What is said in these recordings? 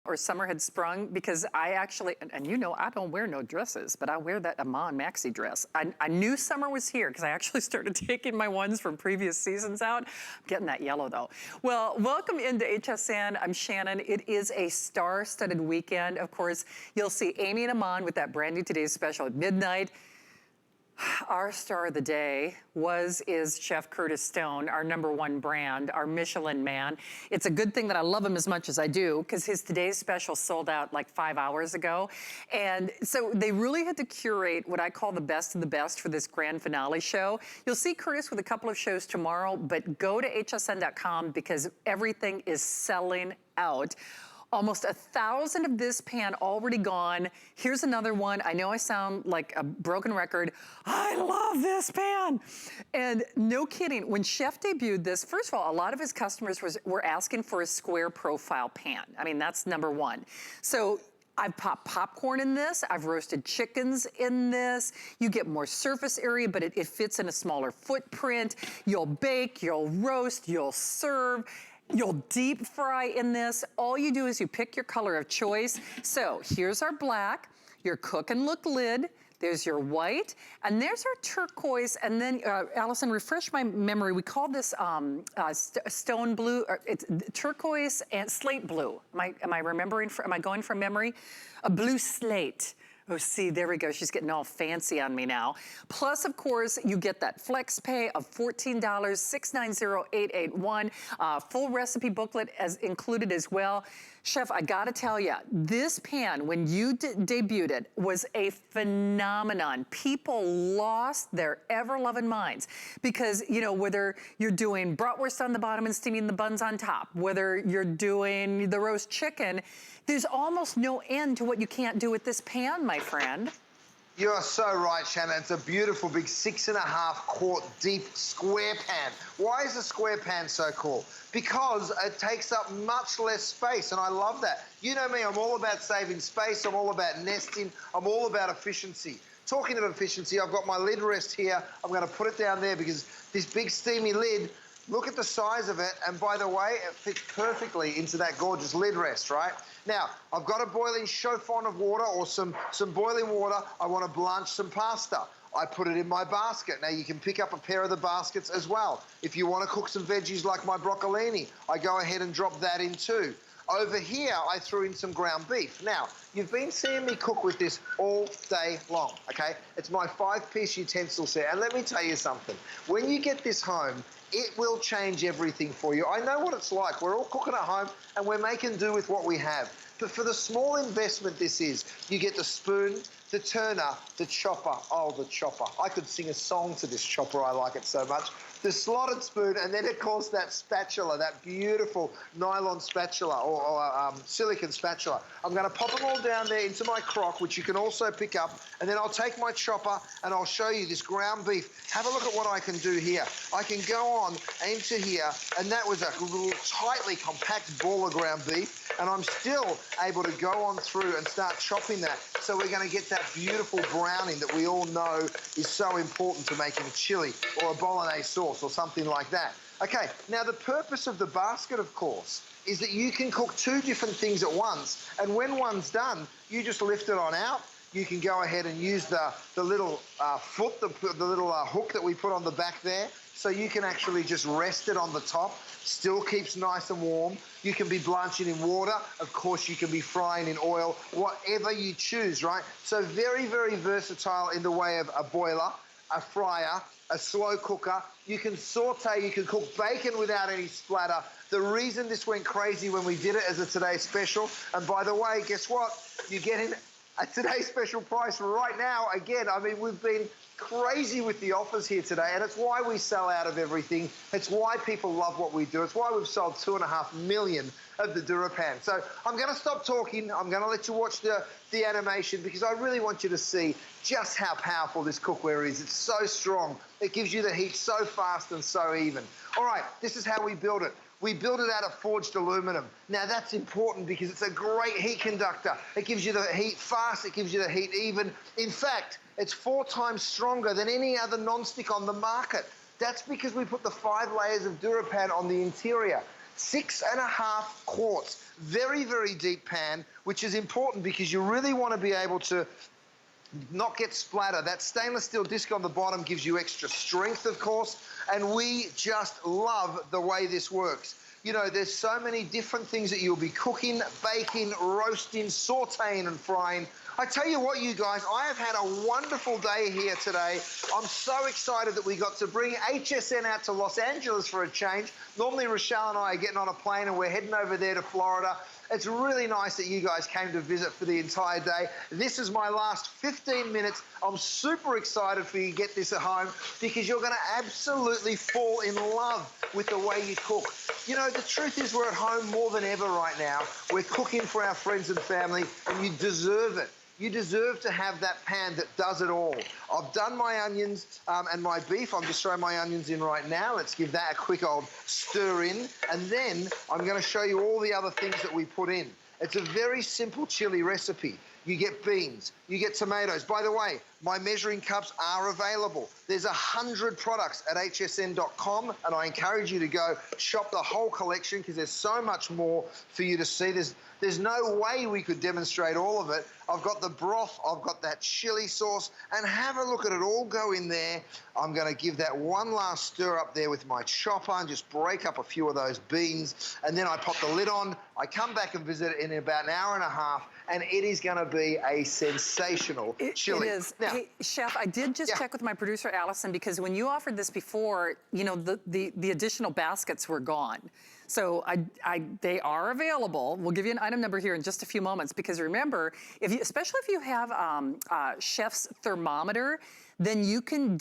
or summer had sprung, because I actually, and you know, I don't wear no dresses, but I wear that Amon maxi dress. I knew summer was here because I actually started taking my ones from previous seasons out. I'm getting that yellow though. Well, welcome into HSN. I'm Shannon. It is a star-studded weekend. Of course, you'll see Amy and Amon with that brand new Today's Special at midnight. Our star of the day is Chef Curtis Stone, our #1 brand, our Michelin man. It's a good thing that I love him as much as I do, because his Today's Special sold out like 5 hours ago. And so they really had to curate what I call the best of the best for this grand finale show. You'll see Curtis with a couple of shows tomorrow, but go to hsn.com because everything is selling out. Almost 1,000 of this pan already gone. Here's another one. I know I sound like a broken record. I love this pan. And no kidding, when Chef debuted this, first of all, a lot of his customers were asking for a square profile pan. I mean, that's #1. So I've popped popcorn in this. I've roasted chickens in this. You get more surface area, but it fits in a smaller footprint. You'll bake, you'll roast, you'll serve. You'll deep fry in this. All you do is you pick your color of choice. So here's our black, your cook and look lid. There's your white, and there's our turquoise. And then, Allison, refresh my memory. We call this stone blue. It's turquoise and slate blue. Am I remembering? Am I going from memory? A blue slate. Oh, see, there we go. She's getting all fancy on me now. Plus, of course, you get that flex pay of $14, $690,881. Full recipe booklet as included as well. Chef, I gotta tell you, this pan, when you debuted it, was a phenomenon. People lost their ever-loving minds because, you know, whether you're doing bratwurst on the bottom and steaming the buns on top, whether you're doing the roast chicken, there's almost no end to what you can't do with this pan, my friend. You are so right, Shannon. It's a beautiful big 6.5 quart deep square pan. Why is a square pan so cool? Because it takes up much less space, and I love that. You know me, I'm all about saving space, I'm all about nesting, I'm all about efficiency. Talking of efficiency, I've got my lid rest here. I'm gonna put it down there because this big steamy lid, look at the size of it, and by the way, it fits perfectly into that gorgeous lid rest, right? Now, I've got a boiling chauffant of water or some boiling water. I want to blanch some pasta. I put it in my basket. Now, you can pick up a pair of the baskets as well. If you want to cook some veggies like my broccolini, I go ahead and drop that in too. Over here, I threw in some ground beef. Now, you've been seeing me cook with this all day long, okay? It's my 5-piece utensil set. And let me tell you something. When you get this home, it will change everything for you. I know what it's like. We're all cooking at home and we're making do with what we have. But for the small investment this is, you get the spoon, the turner, the chopper. Oh, the chopper. I could sing a song to this chopper. I like it so much. The slotted spoon, and then, of course, that spatula, that beautiful nylon spatula or silicone spatula. I'm going to pop them all down there into my crock, which you can also pick up, and then I'll take my chopper and I'll show you this ground beef. Have a look at what I can do here. I can go on into here, and that was a little tightly compact ball of ground beef, and I'm still able to go on through and start chopping that. So we're going to get that beautiful browning that we all know is so important to making a chili or a bolognese sauce or something like that. Okay, now the purpose of the basket, of course, is that you can cook 2 different things at once, and when one's done, you just lift it on out. You can go ahead and use the little foot, the little hook that we put on the back there, so you can actually just rest it on the top. Still keeps nice and warm. You can be blanching in water. Of course, you can be frying in oil, whatever you choose, right? So very, very versatile in the way of a boiler, a fryer, a slow cooker. You can saute, you can cook bacon without any splatter. The reason this went crazy when we did it as a Today Special, and by the way, guess what? You're getting a Today Special price right now. Again, I mean, we've been crazy with the offers here today, and it's why we sell out of everything. It's why people love what we do. It's why we've sold 2.5 million of the DuraPan. So I'm going to stop talking. I'm going to let you watch the animation because I really want you to see just how powerful this cookware is. It's so strong. It gives you the heat so fast and so even. All right, this is how we build it. We build it out of forged aluminum. Now that's important because it's a great heat conductor. It gives you the heat fast, it gives you the heat even. In fact, it's 4 times stronger than any other non-stick on the market. That's because we put the 5 layers of DuraPan on the interior. 6.5 quarts. Very, very deep pan, which is important because you really want to be able to not get splatter. That stainless steel disc on the bottom gives you extra strength, of course, and we just love the way this works. You know, there's so many different things that you'll be cooking, baking, roasting, sauteing and frying. I tell you what, you guys, I have had a wonderful day here today. I'm so excited that we got to bring HSN out to Los Angeles for a change. Normally, Rochelle and I are getting on a plane and we're heading over there to Florida. It's really nice that you guys came to visit for the entire day. This is my last 15 minutes. I'm super excited for you to get this at home because you're going to absolutely fall in love with the way you cook. You know, the truth is we're at home more than ever right now. We're cooking for our friends and family, and you deserve it. You deserve to have that pan that does it all. I've done my onions and my beef. I'm just throwing my onions in right now. Let's give that a quick old stir in. And then I'm going to show you all the other things that we put in. It's a very simple chili recipe. You get beans, you get tomatoes. By the way, my measuring cups are available. There's 100 products at hsn.com, and I encourage you to go shop the whole collection because there's so much more for you to see. There's no way we could demonstrate all of it. I've got the broth, I've got that chili sauce, and have a look at it all go in there. I'm going to give that one last stir up there with my chopper and just break up a few of those beans, and then I pop the lid on. I come back and visit it in about an hour and a half, and it is going to be a sensational chili. It is. Now, hey, Chef, I did just check with my producer, Allison, because when you offered this before, you know, the additional baskets were gone. So they are available. We'll give you an item number here in just a few moments because remember, especially if you have Chef's thermometer, then you can,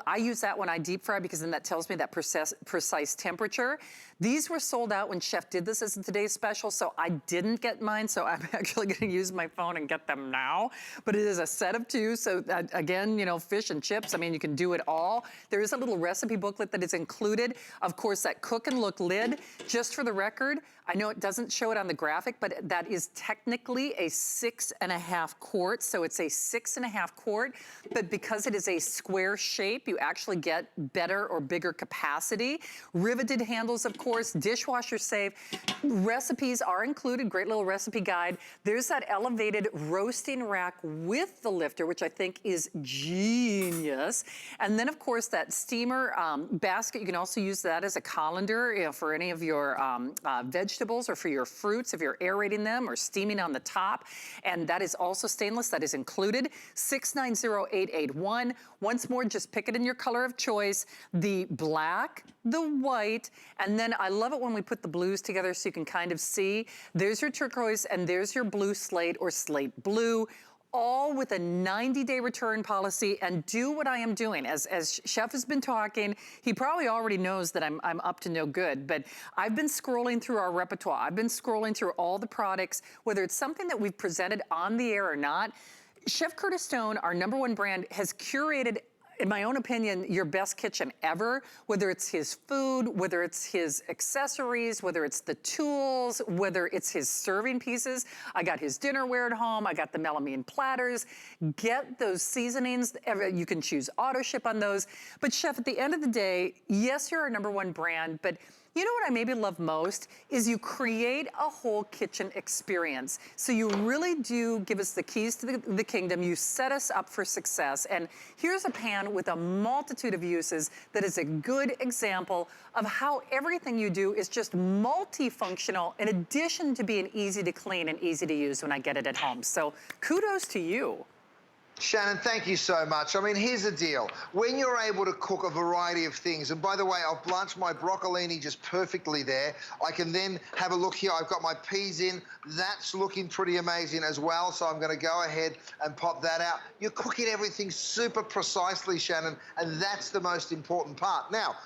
I use that when I deep fry because then that tells me that precise temperature. These were sold out when Chef did this as today's special, so I didn't get mine, so I'm actually gonna use my phone and get them now. But it is a set of two, so again, you know, fish and chips, I mean, you can do it all. There is a little recipe booklet that is included. Of course, that cook and look lid, just for the record, I know it doesn't show it on the graphic, but that is technically a 6.5 quart, so it's a 6.5 quart, but because it is a square shape, you actually get better or bigger capacity. Riveted handles, of course, dishwasher safe. Recipes are included, great little recipe guide. There's that elevated roasting rack with the lifter, which I think is genius. And then, of course, that steamer basket, you can also use that as a colander, you know, for any of your vegetables or for your fruits if you're aerating them or steaming on the top. And that is also stainless, that is included. 690881. Once more, just pick it in your color of choice. The black, the white, and then I love it when we put the blues together so you can kind of see. There's your turquoise and there's your blue slate or slate blue. All with a 90-day return policy, and do what I am doing. As Chef has been talking, he probably already knows that I'm up to no good, but I've been scrolling through our repertoire. I've been scrolling through all the products, whether it's something that we've presented on the air or not. Chef Curtis Stone, our #1 brand, has curated, in my own opinion, your best kitchen ever, whether it's his food, whether it's his accessories, whether it's the tools, whether it's his serving pieces. I got his dinnerware at home. I got the melamine platters. Get those seasonings. You can choose auto ship on those. But Chef, at the end of the day, yes, you're our #1 brand, but you know what I maybe love most is you create a whole kitchen experience. So you really do give us the keys to the kingdom. You set us up for success. And here's a pan with a multitude of uses that is a good example of how everything you do is just multifunctional in addition to being easy to clean and easy to use when I get it at home. So kudos to you. Shannon, thank you so much. I mean, here's the deal. When you're able to cook a variety of things, and by the way, I've blanched my broccolini just perfectly there. I can then have a look here. I've got my peas in. That's looking pretty amazing as well, so I'm going to go ahead and pop that out. You're cooking everything super precisely, Shannon, and that's the most important part. Now,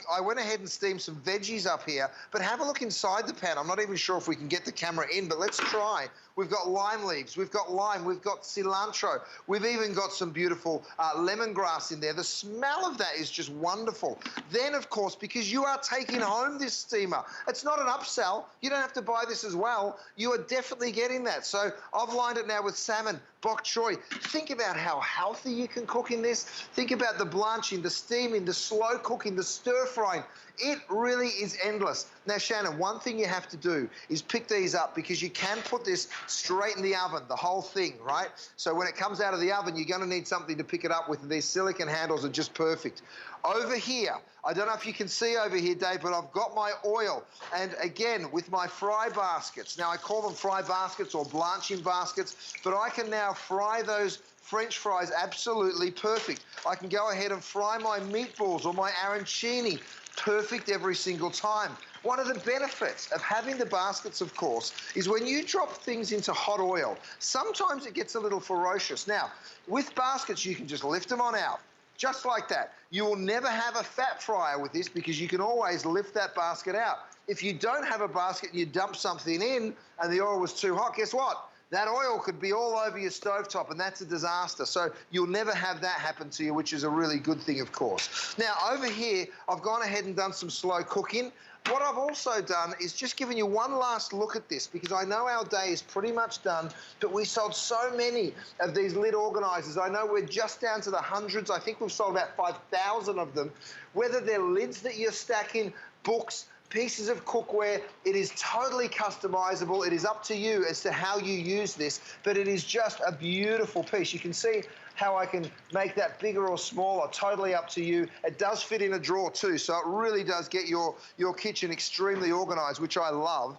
I went ahead and steamed some veggies up here, but have a look inside the pan. I'm not even sure if we can get the camera in, but let's try. We've got lime leaves, we've got lime, we've got cilantro, we've even got some beautiful lemongrass in there. The smell of that is just wonderful. Then, of course, because you are taking home this steamer, it's not an upsell. You don't have to buy this as well. You are definitely getting that. So I've lined it now with salmon, bok choy. Think about how healthy you can cook in this. Think about the blanching, the steaming, the slow cooking, the stir frying. It really is endless. Now, Shannon, one thing you have to do is pick these up because you can put this straight in the oven, the whole thing, right? So when it comes out of the oven, you're gonna need something to pick it up with, and these silicone handles are just perfect. Over here, I don't know if you can see over here, Dave, but I've got my oil. And again, with my fry baskets. Now, I call them fry baskets or blanching baskets, but I can now fry those French fries absolutely perfect. I can go ahead and fry my meatballs or my arancini perfect every single time. One of the benefits of having the baskets, of course, is when you drop things into hot oil, sometimes it gets a little ferocious. Now, with baskets, you can just lift them on out. Just like that. You will never have a fat fryer with this because you can always lift that basket out. If you don't have a basket and you dump something in and the oil was too hot, guess what? That oil could be all over your stovetop, and that's a disaster. So you'll never have that happen to you, which is a really good thing, of course. Now, over here, I've gone ahead and done some slow cooking. What I've also done is just given you one last look at this because I know our day is pretty much done, but we sold so many of these lid organizers. I know we're just down to the hundreds. I think we've sold about 5,000 of them. Whether they're lids that you're stacking, books, pieces of cookware, it is totally customizable. It is up to you as to how you use this, but it is just a beautiful piece. You can see how I can make that bigger or smaller, totally up to you. It does fit in a drawer too, so it really does get your kitchen extremely organized, which I love.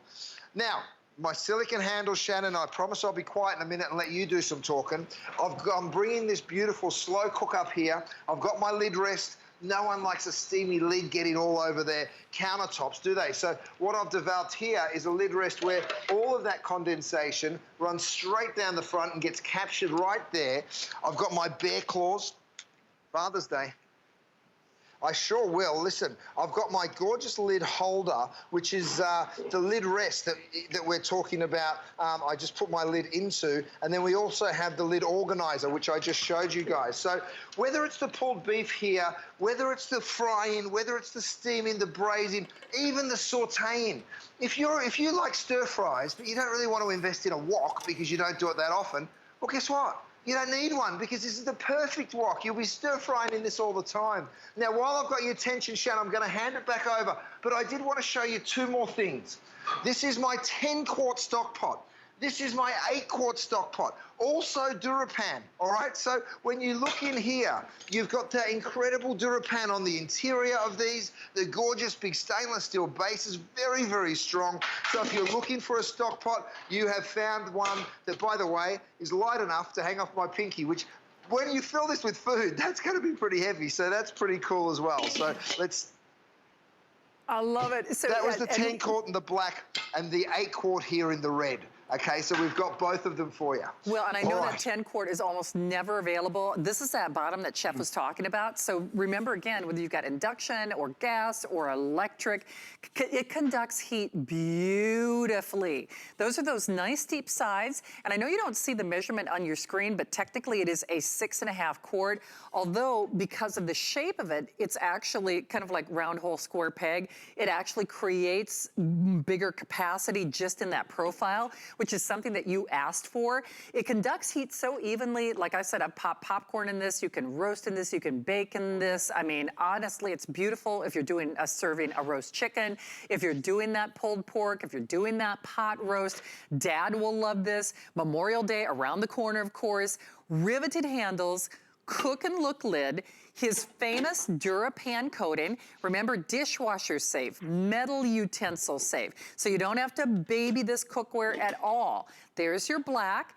Now, my silicone handle, Shannon, I promise I'll be quiet in a minute and let you do some talking. I'm bringing this beautiful slow cook up here. I've got my lid rest. No one likes a steamy lid getting all over their countertops, do they? So what I've developed here is a lid rest where all of that condensation runs straight down the front and gets captured right there. I've got my bear claws. Father's Day. I sure will. Listen, I've got my gorgeous lid holder, which is the lid rest that we're talking about. I just put my lid into, and then we also have the lid organizer, which I just showed you guys. So whether it's the pulled beef here, whether it's the frying, whether it's the steaming, the braising, even the sauteing. If you like stir fries, but you don't really want to invest in a wok because you don't do it that often, well, guess what? You don't need one because this is the perfect wok. You'll be stir-frying in this all the time. Now, while I've got your attention, Shannon, I'm going to hand it back over, but I did want to show you two more things. This is my 10-quart stock pot. This is my 8-quart stock pot. Also DuraPan, all right? So when you look in here, you've got that incredible DuraPan on the interior of these. The gorgeous big stainless steel base is very, very strong. So if you're looking for a stock pot, you have found one that, by the way, is light enough to hang off my pinky, which when you fill this with food, that's going to be pretty heavy. So that's pretty cool as well. So let's... I love it. So that was the 10-quart in the black and the 8-quart here in the red. Okay, so we've got both of them for you. Well, and I know that 10-quart is almost never available. This is that bottom that Chef was talking about. So remember, again, whether you've got induction or gas or electric, it conducts heat beautifully. Those are those nice deep sides. And I know you don't see the measurement on your screen, but technically it is a 6.5 quart. Although, because of the shape of it, it's actually kind of like round hole square peg. It actually creates bigger capacity just in that profile, which is something that you asked for. It conducts heat so evenly. Like I said, I've popped popcorn in this. You can roast in this. You can bake in this. I mean, honestly, it's beautiful if you're doing serving a roast chicken, if you're doing that pulled pork, if you're doing that pot roast. Dad will love this. Memorial Day around the corner, of course. Riveted handles, cook and look lid, his famous DuraPan coating. Remember, dishwasher safe, metal utensil safe. So you don't have to baby this cookware at all. There's your black,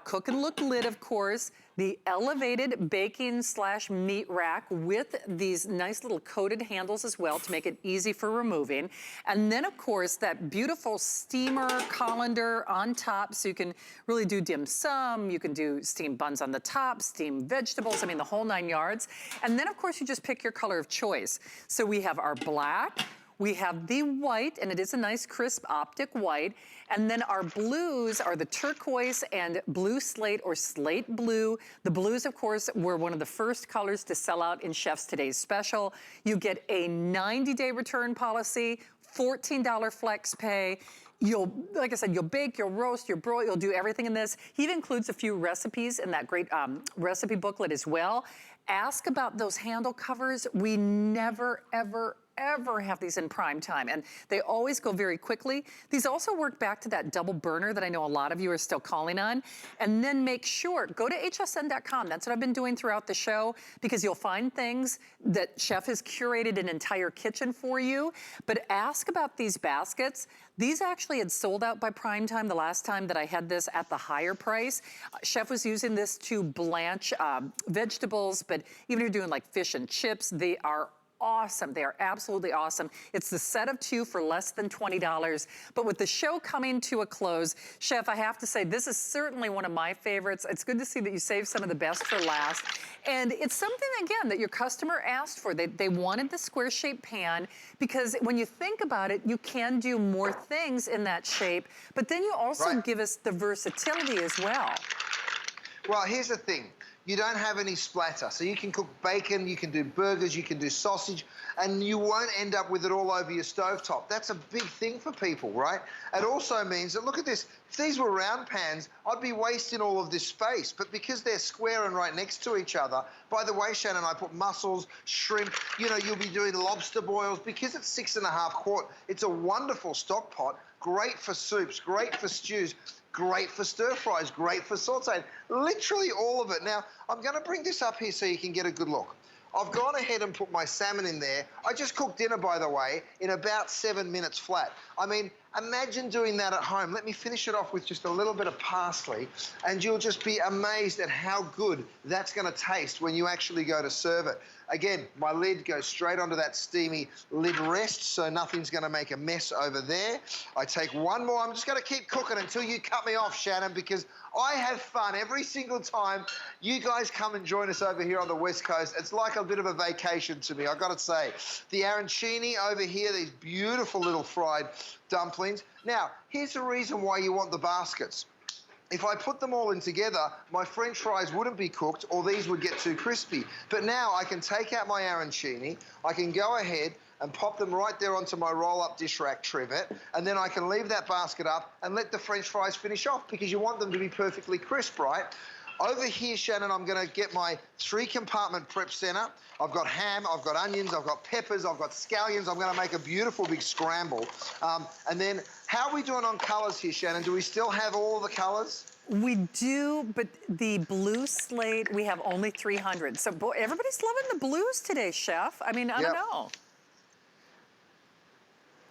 cook and look lid, of course, the elevated baking / meat rack with these nice little coated handles as well to make it easy for removing. And then, of course, that beautiful steamer colander on top, so you can really do dim sum, you can do steamed buns on the top, steamed vegetables, I mean, the whole 9 yards. And then, of course, you just pick your color of choice. So we have our black, we have the white, and it is a nice crisp optic white. And then our blues are the turquoise and blue slate or slate blue. The blues, of course, were one of the first colors to sell out in Chef's Today's Special. You get a 90-day return policy, $14 flex pay. You'll, like I said, you'll bake, you'll roast, you'll broil, you'll do everything in this. He even includes a few recipes in that great recipe booklet as well. Ask about those handle covers. We never, ever, ever have these in prime time, and they always go very quickly. These also work back to that double burner that I know a lot of you are still calling on. And then make sure, go to hsn.com. That's what I've been doing throughout the show, because you'll find things that Chef has curated an entire kitchen for you. But ask about these baskets. These actually had sold out by prime time the last time that I had this at the higher price. Chef was using this to blanch vegetables, but even if you're doing like fish and chips, they are awesome. They are absolutely awesome. It's the set of 2 for less than $20. But with the show coming to a close, Chef, I have to say, this is certainly one of my favorites. It's good to see that you saved some of the best for last. And it's something, again, that your customer asked for. They wanted the square-shaped pan, because when you think about it, you can do more things in that shape, but then you also give us the versatility as well. Well, here's the thing. You don't have any splatter, so you can cook bacon, you can do burgers, you can do sausage, and you won't end up with it all over your stovetop. That's a big thing for people, right? It also means that, look at this, if these were round pans, I'd be wasting all of this space, but because they're square and right next to each other, by the way, Shannon, I put mussels, shrimp, you know, you'll be doing lobster boils. Because it's 6.5 quart, it's a wonderful stock pot, great for soups, great for stews, great for stir fries, great for sauteing, literally all of it. Now, I'm gonna bring this up here so you can get a good look. I've gone ahead and put my salmon in there. I just cooked dinner, by the way, in about 7 minutes flat. I mean, imagine doing that at home. Let me finish it off with just a little bit of parsley, and you'll just be amazed at how good that's gonna taste when you actually go to serve it. Again, my lid goes straight onto that steamy lid rest, so nothing's gonna make a mess over there. I take one more. I'm just gonna keep cooking until you cut me off, Shannon, because I have fun every single time you guys come and join us over here on the West Coast. It's like a bit of a vacation to me, I've got to say. The arancini over here, these beautiful little fried dumplings. Now, here's the reason why you want the baskets. If I put them all in together, my French fries wouldn't be cooked, or these would get too crispy. But now I can take out my arancini, I can go ahead and pop them right there onto my roll-up dish rack trivet, and then I can leave that basket up and let the French fries finish off, because you want them to be perfectly crisp, right? Over here, Shannon, I'm gonna get my 3-compartment prep center. I've got ham, I've got onions, I've got peppers, I've got scallions. I'm gonna make a beautiful big scramble. And then, how are we doing on colors here, Shannon? Do we still have all the colors? We do, but the blue slate, we have only 300. So boy, everybody's loving the blues today, Chef. I mean, I don't know.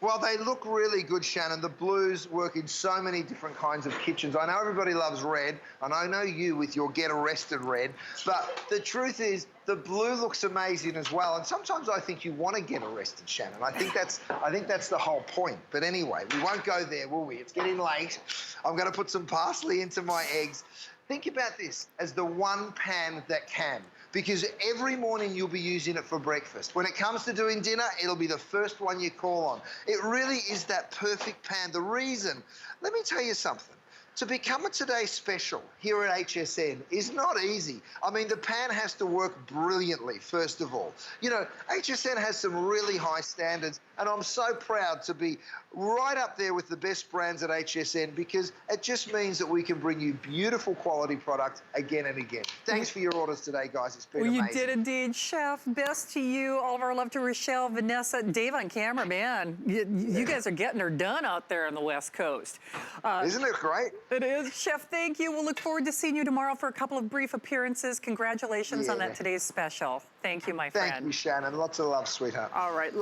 Well, they look really good, Shannon. The blues work in so many different kinds of kitchens. I know everybody loves red, and I know you with your Get Arrested red, but the truth is the blue looks amazing as well. And sometimes I think you want to get arrested, Shannon. I think that's the whole point. But anyway, we won't go there, will we? It's getting late. I'm going to put some parsley into my eggs. Think about this as the one pan that can, because every morning you'll be using it for breakfast. When it comes to doing dinner, it'll be the first one you call on. It really is that perfect pan. The reason, let me tell you something. To become a Today Special here at HSN is not easy. I mean, the pan has to work brilliantly, first of all. You know, HSN has some really high standards, and I'm so proud to be right up there with the best brands at HSN, because it just means that we can bring you beautiful quality product again and again. Thanks for your orders today, guys. It's been amazing. You did indeed, Chef. Best to you. All of our love to Rochelle, Vanessa, Dave on camera, man. You guys are getting her done out there on the West Coast. Isn't it great? It is. Chef, thank you. We'll look forward to seeing you tomorrow for a couple of brief appearances. Congratulations on that today's special. Thank you, my friend. Thank you, Shannon. Lots of love, sweetheart. All right.